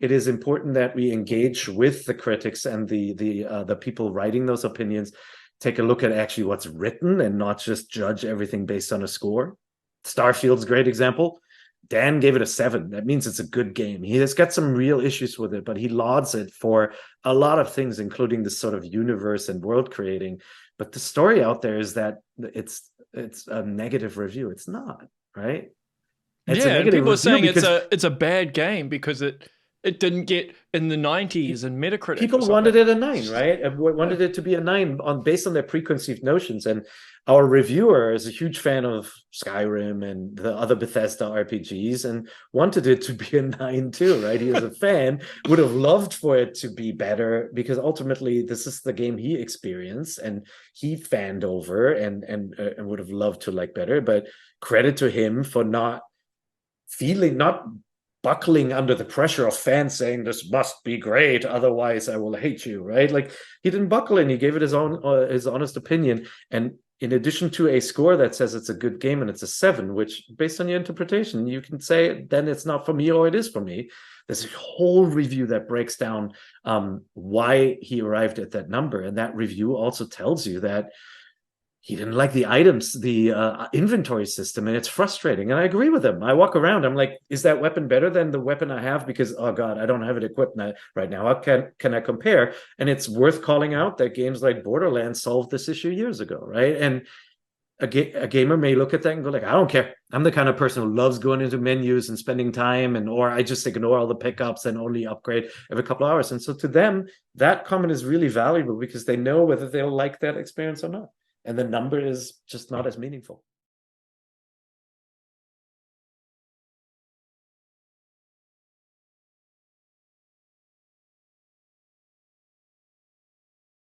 it is important that we engage with the critics and the people writing those opinions. Take a look at actually what's written and not just judge everything based on a score. Starfield's a great example. Dan gave it a 7. That means it's a good game. He has got some real issues with it, but he lauds it for a lot of things, including this sort of universe and world creating. But the story out there is that it's a negative review. It's not, right? It's a Yeah, and negative people are review saying because it's a bad game because it didn't get in the 90s in Metacritic or people something. wanted it a 9, It's just, right? And yeah. wanted it to be a 9 on based on their preconceived notions. And our reviewer is a huge fan of Skyrim and the other Bethesda RPGs and wanted it to be a 9 too, right? He was a fan, would have loved for it to be better because ultimately this is the game he experienced and he fanned over and would have loved to like better. But credit to him for not buckling under the pressure of fans saying this must be great, otherwise I will hate you, right? Like he didn't buckle and he gave it his honest opinion. And in addition to a score that says it's a good game and it's a 7, which based on your interpretation you can say then it's not for me or it is for me. There's a whole review that breaks down why he arrived at that number, and that review also tells you that he didn't like the items, the inventory system, and it's frustrating. And I agree with him. I walk around, I'm like, is that weapon better than the weapon I have? Because, oh God, I don't have it equipped right now. How can I compare? And it's worth calling out that games like Borderlands solved this issue years ago, right? And a gamer may look at that and go like, I don't care. I'm the kind of person who loves going into menus and spending time, or I just ignore all the pickups and only upgrade every couple of hours. And so to them, that comment is really valuable because they know whether they'll like that experience or not. And the number is just not as meaningful.